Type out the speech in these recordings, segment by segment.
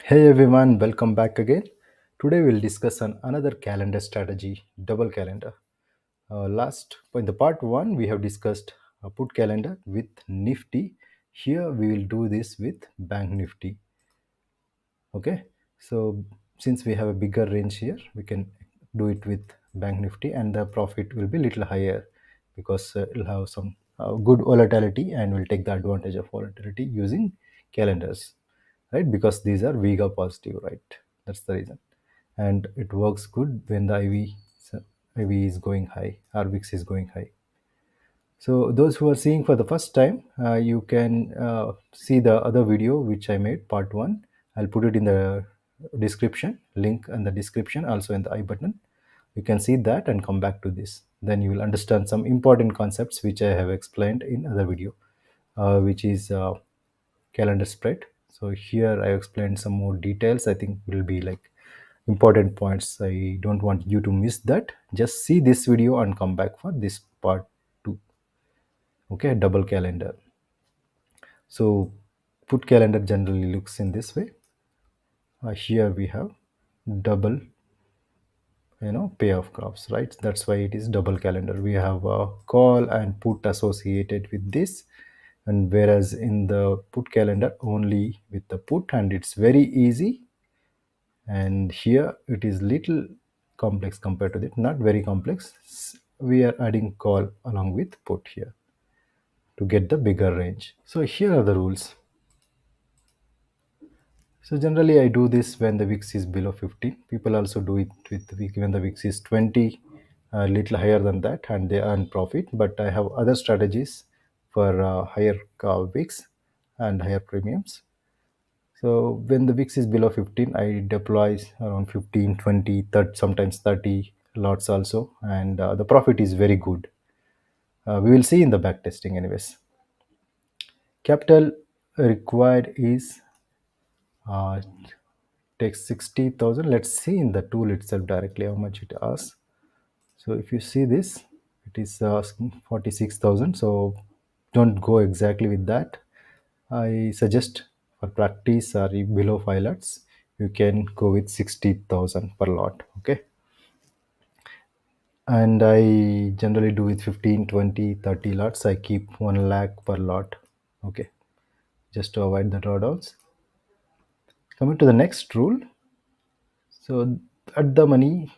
Hey everyone, welcome back again. Today we'll discuss on another calendar strategy, double calendar. Last in the part one, we have discussed a put calendar with Nifty. Here we will do this with Bank Nifty. Okay, so since we have a bigger range here, we can do it with Bank Nifty, and the profit will be little higher because it'll have some good volatility, and we'll take the advantage of volatility using calendars, right? Because these are Vega positive, right? That's the reason, and it works good when the IV is going high, RVX is going high. So those who are seeing for the first time, you can see the other video which I made, part one. I'll put it in the description, link in the description, also in the I button. You can see that and come back to this. Then you will understand some important concepts which I have explained in other video, which is calendar spread. So here I explained some more details. I think will be like important points. I don't want you to miss that. Just see this video and come back for this part two. Okay, double calendar. So put calendar generally looks in this way. Here we have double, payoff graphs, right? That's why it is double calendar. We have a call and put associated with this, and whereas in the put calendar only with the put, and it's very easy. And here it is little complex compared to that, not very complex. We are adding call along with put here to get the bigger range. So here are the rules. So generally, I do this when the VIX is below 15. People also do it with the VIX when the VIX is 20, a little higher than that, and they earn profit. But I have other strategies for higher VIX and higher premiums. So when the VIX is below 15, I deploy around 15, 20, 30, sometimes 30 lots also, and the profit is very good. We will see in the back testing, anyways. Capital required is uh, takes 60,000. Let's see in the tool itself directly how much it asks. So if you see this, it is asking 46,000. So don't go exactly with that. I suggest for practice or below 5 lots, you can go with 60,000 per lot. Okay. And I generally do with 15, 20, 30 lots. I keep 1 lakh per lot. Okay. Just to avoid the drawdowns. Coming to the next rule. So at the money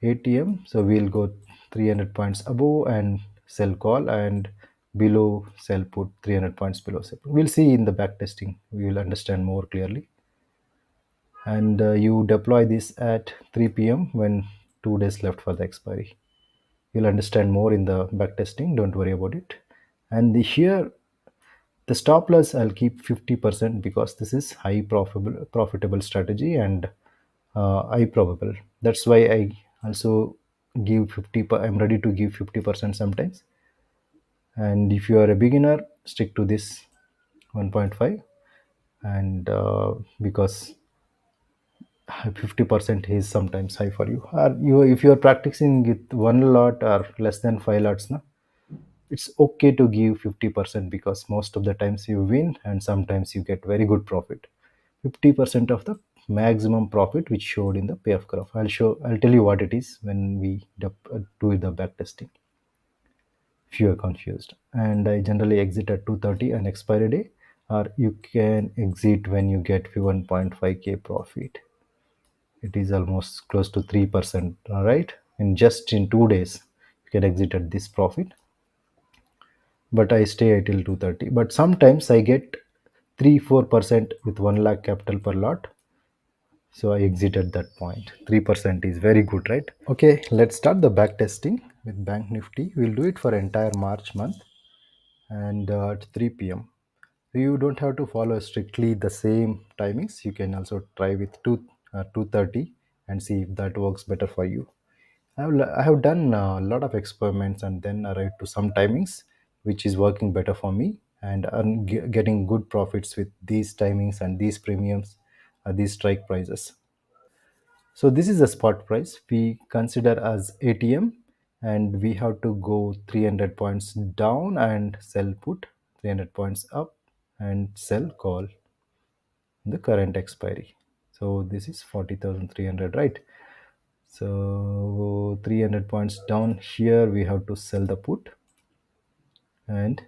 ATM. So we'll go 300 points above and sell call, and below sell put, 300 points below sell put. We'll see in the back testing. We will understand more clearly. And you deploy this at 3 p.m. when 2 days left for the expiry. You'll understand more in the back testing. Don't worry about it. And here the stop loss I'll keep 50% because this is high profitable strategy and high probable. That's why I also give 50. I'm ready to give 50% sometimes. And if you are a beginner, stick to this 1.5, and because 50% is sometimes high for you. Or you, if you are practicing with one lot or less than 5 lots, na, it's okay to give 50% because most of the times you win and sometimes you get very good profit. 50% of the maximum profit which showed in the payoff graph. I'll tell you what it is when we do the back testing if you are confused. And I generally exit at 2:30 and expiry day, or you can exit when you get 1.5k profit. It is almost close to 3%. All right, in just in 2 days you can exit at this profit, but I stay till 2:30. But sometimes I get 3-4% with 1 lakh capital per lot, so I exit at that point. 3% is very good, right? Okay, let's start the back testing with Bank Nifty. We'll do it for entire March month, and at 3 p.m. You don't have to follow strictly the same timings. You can also try with 2:30 and see if that works better for you. I have done a lot of experiments and then arrived to some timings which is working better for me, and I'm getting good profits with these timings and these premiums, these strike prices. So this is a spot price we consider as ATM, and we have to go 300 points down and sell put, 300 points up and sell call. the current expiry. So this is 40,300, right? So 300 points down here, we have to sell the put, and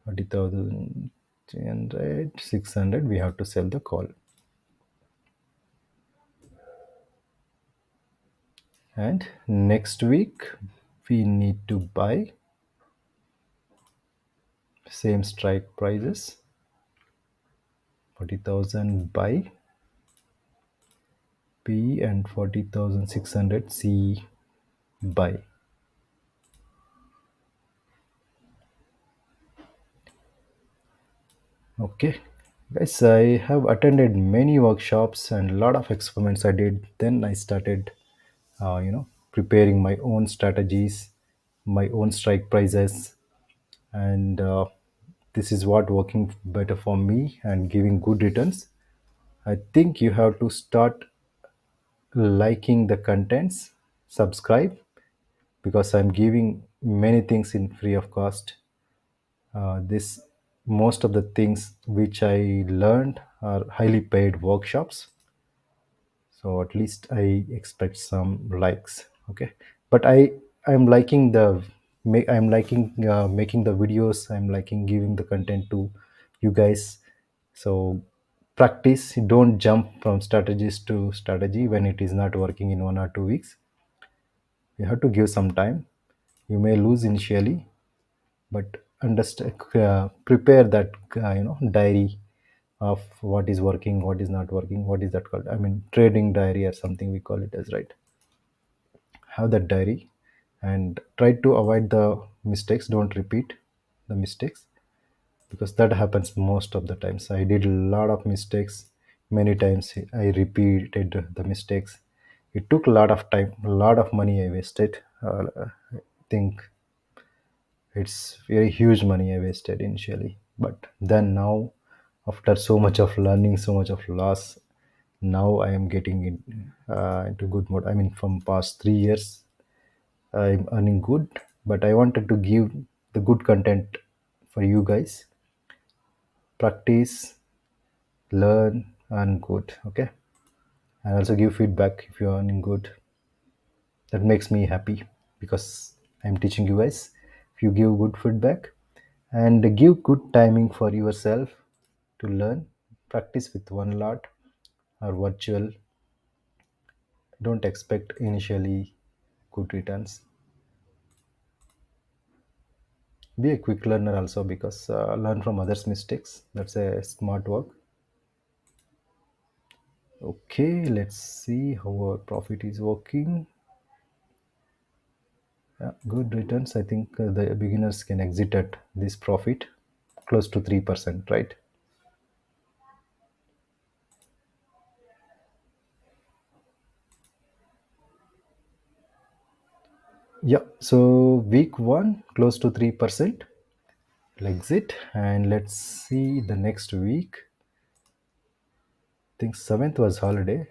40,300, 600, we have to sell the call. And next week, we need to buy same strike prices, 40,000 buy P and 40,600 C buy. Okay, guys, I have attended many workshops and a lot of experiments I did. Then I started, preparing my own strategies, my own strike prices, and this is what working better for me and giving good returns. I think you have to start liking the contents, subscribe, because I'm giving many things in free of cost. This Most of the things which I learned are highly paid workshops, so at least I expect some likes. Okay, but I'm liking I'm liking making the videos, I'm liking giving the content to you guys. So practice, don't jump from strategies to strategy when it is not working in 1 or 2 weeks. You have to give some time. You may lose initially, but understand, prepare that diary of what is working, what is not working, what is that called, I mean trading diary or something we call it as, right? Have that diary and try to avoid the mistakes, don't repeat the mistakes, because that happens most of the times. I did a lot of mistakes many times. I repeated the mistakes. It took a lot of time, a lot of money I wasted. I think it's very huge money I wasted initially. But then now, after so much of learning, so much of loss, now I am getting into good mode. I mean, from past 3 years, I'm earning good. But I wanted to give the good content for you guys. Practice, learn, earn good. Okay, and also give feedback if you're earning good. That makes me happy because I'm teaching you guys. If you give good feedback and give good timing for yourself to learn, practice with one lot or virtual. Don't expect initially good returns. Be a quick learner also, because learn from others mistakes, that's a smart work. Okay, let's see how our profit is working. Yeah, good returns. I think the beginners can exit at this profit close to 3%, right? Yeah, so week one close to 3% exit, and let's see the next week. I think 7th was holiday.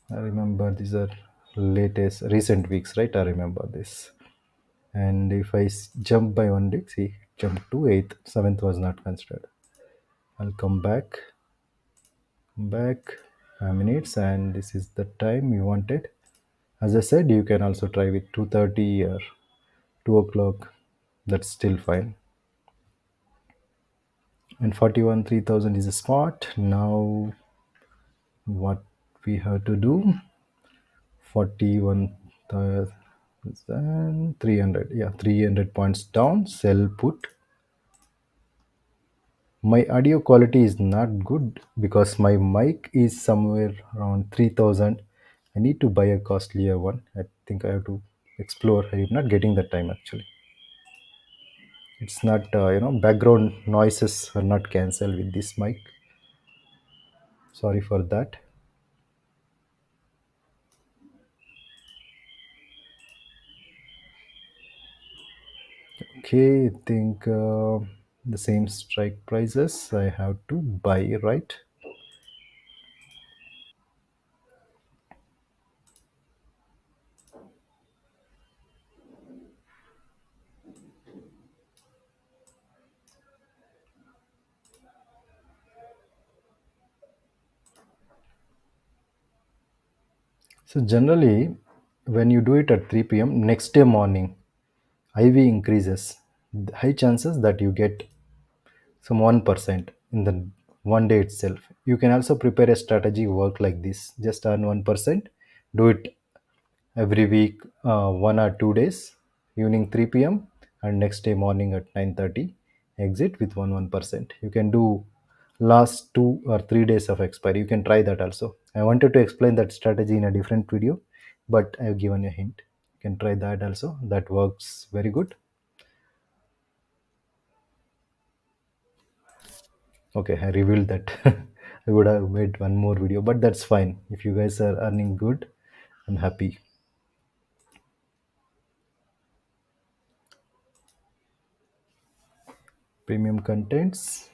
I remember these are latest recent weeks, right? I remember this. And if I jump by 1 day, see, jump to 8th, 7th was not considered. I'll come back 5 minutes, and this is the time you wanted. As I said, you can also try with 2:30 or 2 o'clock. That's still fine. And 41 3000 is a spot. Now what we have to do, 41,300, yeah, 300 points down, sell put. My audio quality is not good because my mic is somewhere around 3000. I need to buy a costlier one. I think I have to explore. I'm not getting the time actually. It's not, background noises are not cancelled with this mic. Sorry for that. Okay, I think the same strike prices I have to buy, right? So generally, when you do it at 3 p.m., next day morning, IV increases. High chances that you get some 1% in the one day itself. You can also prepare a strategy work like this. Just earn 1%. Do it every week, 1 or 2 days, evening 3 p.m. and next day morning at 9:30. Exit with 1%. You can do last 2 or 3 days of expiry. You can try that also. I wanted to explain that strategy in a different video, but I have given a hint. You can try that also. That works very good. Okay, I revealed that. I would have made one more video, but that's fine. If you guys are earning good, I'm happy. Premium contents.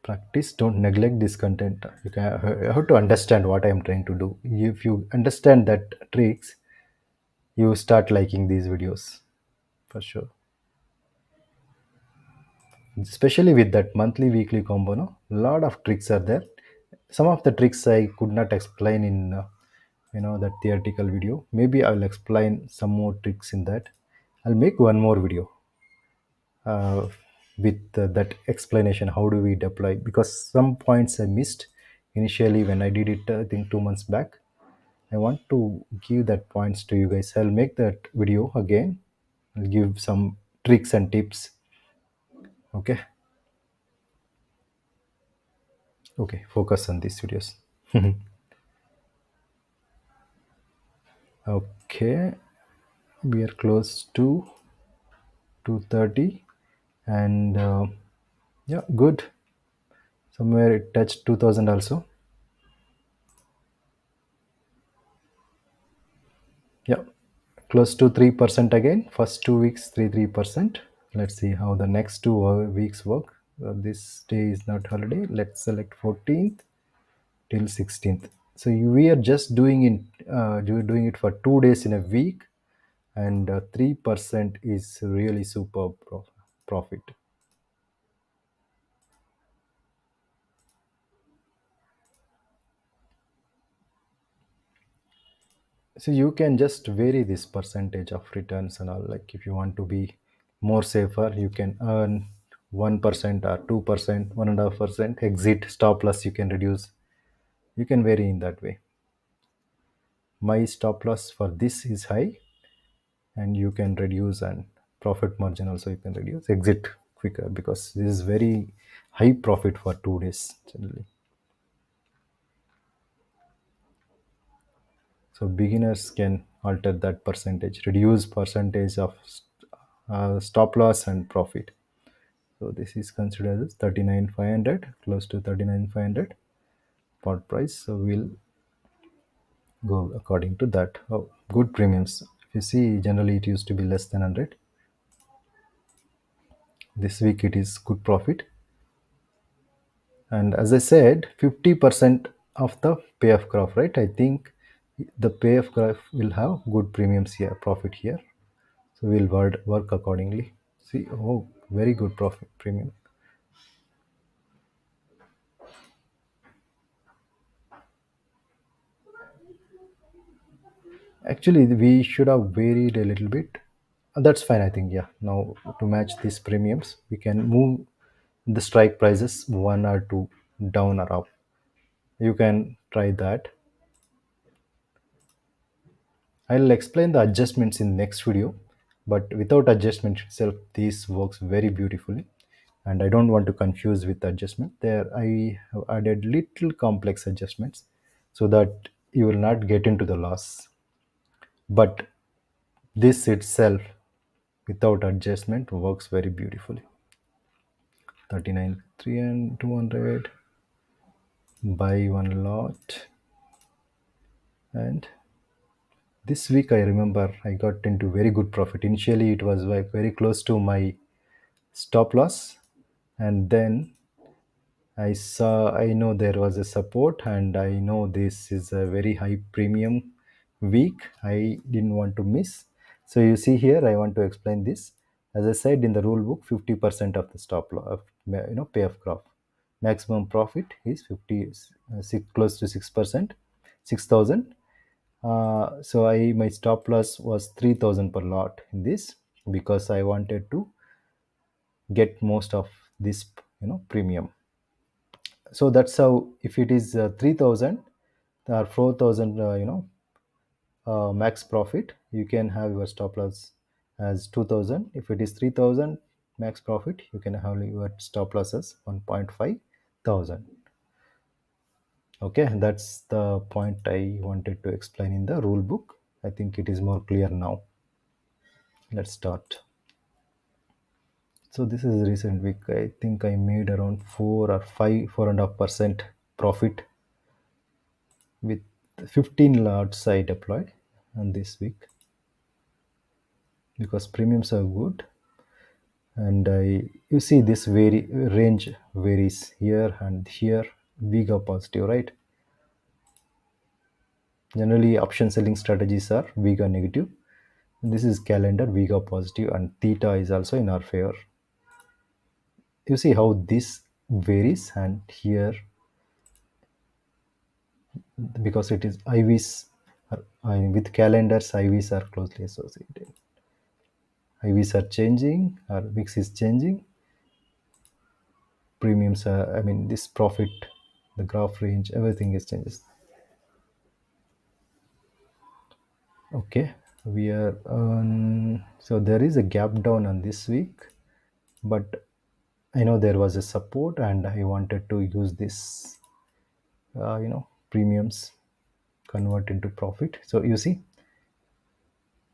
Practice. Don't neglect this content. You have to understand what I am trying to do. If you understand that tricks, you start liking these videos for sure. Especially with that monthly weekly combo, no, lot of tricks are there. Some of the tricks I could not explain in that theoretical video. Maybe I'll explain some more tricks in that. I'll make one more video uh, with that explanation. How do we deploy? Because some points I missed initially when I did it, I think 2 months back. I want to give that points to you guys. I'll make that video again. I'll give some tricks and tips. Okay. Okay, focus on these videos. Okay, we are close to 2:30, and yeah, good. Somewhere it touched 2000 also. Yeah, close to 3% again. First 2 weeks, 3%. Let's see how the next two weeks work. This day is not holiday. Let's select 14th till 16th. So we are just doing it for 2 days in a week, and 3% is really super profit. So you can just vary this percentage of returns and all. Like if you want to be more safer, you can earn 1% or 2%, 1.5%. Exit stop loss you can reduce. You can vary in that way. My stop loss for this is high, and you can reduce, and profit margin also you can reduce. Exit quicker because this is very high profit for 2 days generally. So beginners can alter that percentage, reduce percentage of stop loss and profit. So this is considered as 39,500, close to 39,500 pot price. So we'll go according to that. Oh, good premiums. If you see, generally it used to be less than 100. This week it is good profit. And as I said, 50% of the payoff graph, right? I think the payoff graph will have good premiums here, profit here. So we'll work accordingly. See, oh, very good profit premium. Actually, we should have varied a little bit. That's fine, I think. Yeah. Now to match these premiums, we can move the strike prices one or two down or up. You can try that. I'll explain the adjustments in next video, but without adjustment itself, this works very beautifully. And I don't want to confuse with adjustment. There, I have added little complex adjustments so that you will not get into the loss. But this itself, without adjustment, works very beautifully. 39, 3 and 200. Buy one lot, and this week I remember I got into very good profit. Initially, it was like very close to my stop loss, and then I know there was a support, and I know this is a very high premium week. I didn't want to miss. So you see here, I want to explain this. As I said in the rule book, 50% of the stop loss, payoff graph. Maximum profit is 50, close to 6%, 6,000. So I my stop loss was 3000 per lot in this because I wanted to get most of this premium. So that's how, if it is 3000 or 4000 max profit, you can have your stop loss as 2000. If it is 3000 max profit, you can have your stop loss as 1.5 thousand. Okay, that's the point I wanted to explain in the rule book. I think it is more clear now. Let's start. So this is recent week. I think I made around 4.5% profit with 15 lots I deployed on this week because premiums are good. And you see this range varies here and here. We go positive, right? Generally, option selling strategies are Vega negative. This is calendar Vega positive, and theta is also in our favor. You see how this varies, and here because it is IVs, with calendars, IVs are closely associated. IVs are changing, or VIX is changing. Premiums are, I mean, this profit, the graph range, everything is changes. Okay, we are on. So there is a gap down on this week, but I know there was a support, and I wanted to use this, premiums convert into profit. So you see,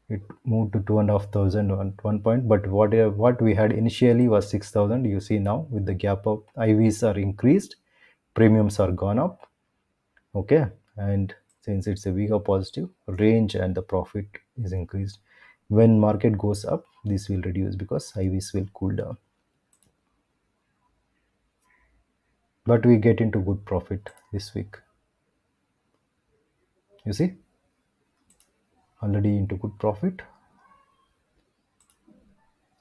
it moved to 2,500 at one point, but what we had initially was 6,000. You see now with the gap up, IVs are increased, premiums are gone up. Okay, and since it's a week of positive range and the profit is increased, when market goes up, this will reduce because IVs will cool down. But we get into good profit this week. You see, already into good profit.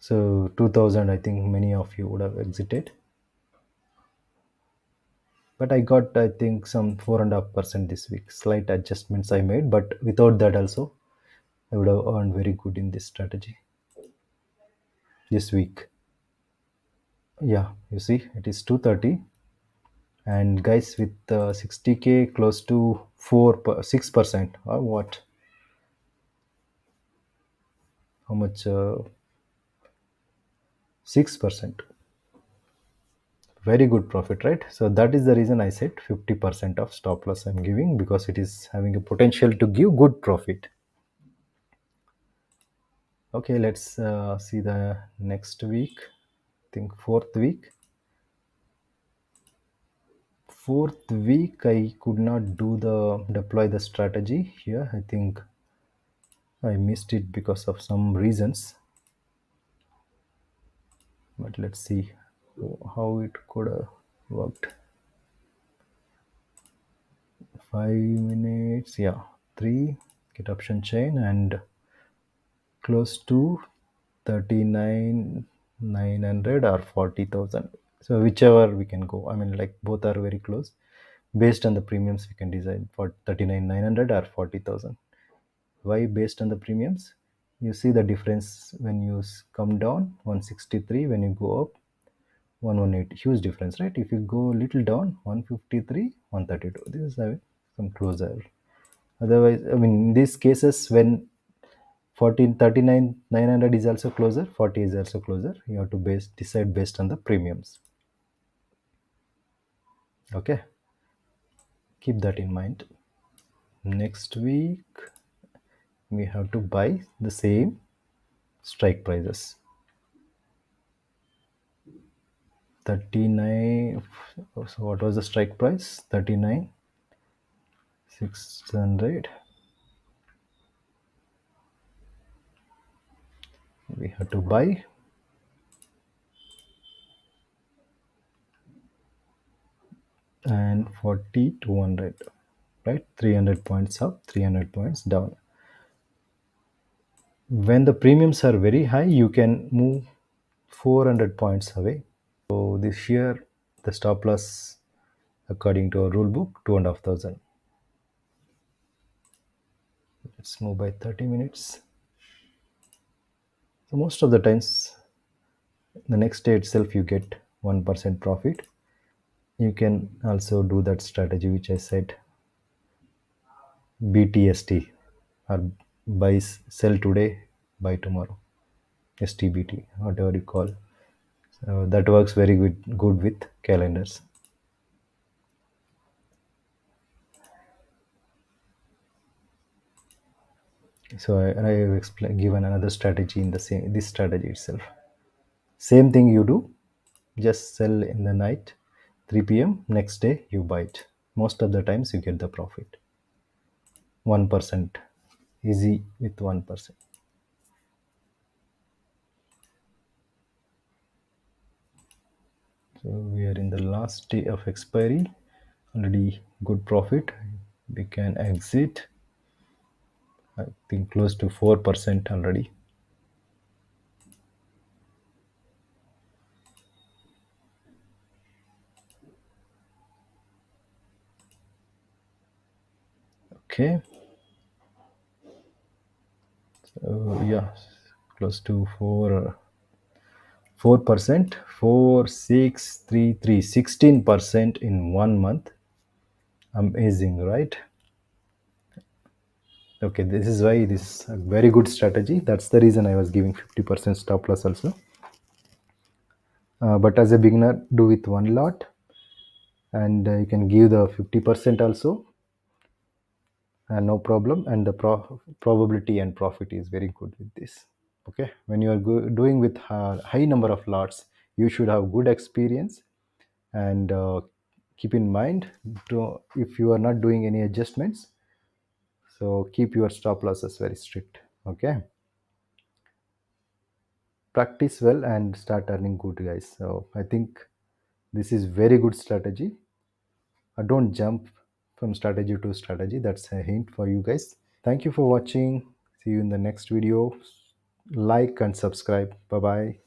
So 2000, I think many of you would have exited, but I got, I think, some 4.5% this week. Slight adjustments I made, but without that also I would have earned very good in this strategy this week. Yeah, you see, it is 230, and guys, with 60k close to 6%, or what, how much, 6%, very good profit, right? So that is the reason I said 50% of stop loss I'm giving, because it is having a potential to give good profit. Okay, let's see the next week. I think fourth week I could not do the deploy the strategy here. I think I missed it because of some reasons, but let's see how it could have worked. 5 minutes, yeah, 3, get option chain and close to 39,900 or 40,000. So whichever we can go, I mean, like both are very close. Based on the premiums we can decide for 39,900 or 40,000. Why based on the premiums? You see the difference when you come down 163, when you go up 118, huge difference, right? If you go little down 153, 132, this is some closer. Otherwise, I mean, in these cases, when 14 39 900 is also closer, 40 is also closer, you have to decide based on the premiums. Okay, keep that in mind. Next week we have to buy the same strike prices. 39, so what was the strike price? 39 600. We have to buy, and 40 200, right? 300 points up, 300 points down. When the premiums are very high, you can move 400 points away. So this year the stop loss according to our rule book 2,500. Let's move by 30 minutes. So most of the times, the next day itself, you get 1% profit. You can also do that strategy which I said, BTST, or sell today, buy tomorrow, STBT, whatever you call. So that works very good with calendars. So I have given another strategy in the same this strategy itself. Same thing you do, just sell in the night, 3 p.m. Next day you buy it. Most of the times you get the profit. 1%, easy with 1%. So we are in the last day of expiry. Already good profit. We can exit. I think close to 4% already. Okay. So yeah, close to 4%, 4, 6, 3, 3, 16% in 1 month. Amazing, right? Okay, this is why this is a very good strategy. That's the reason I was giving 50% stop loss also. But as a beginner, do with one lot, and you can give the 50% also, no problem. And the probability and profit is very good with this. Okay, when you are doing with high number of lots, you should have good experience, and keep in mind if you are not doing any adjustments, so keep your stop losses very strict. Okay, practice well and start earning good, guys. So I think this is very good strategy. Don't jump from strategy to strategy. That's a hint for you guys. Thank you for watching. See you in the next video. Like and subscribe. Bye bye.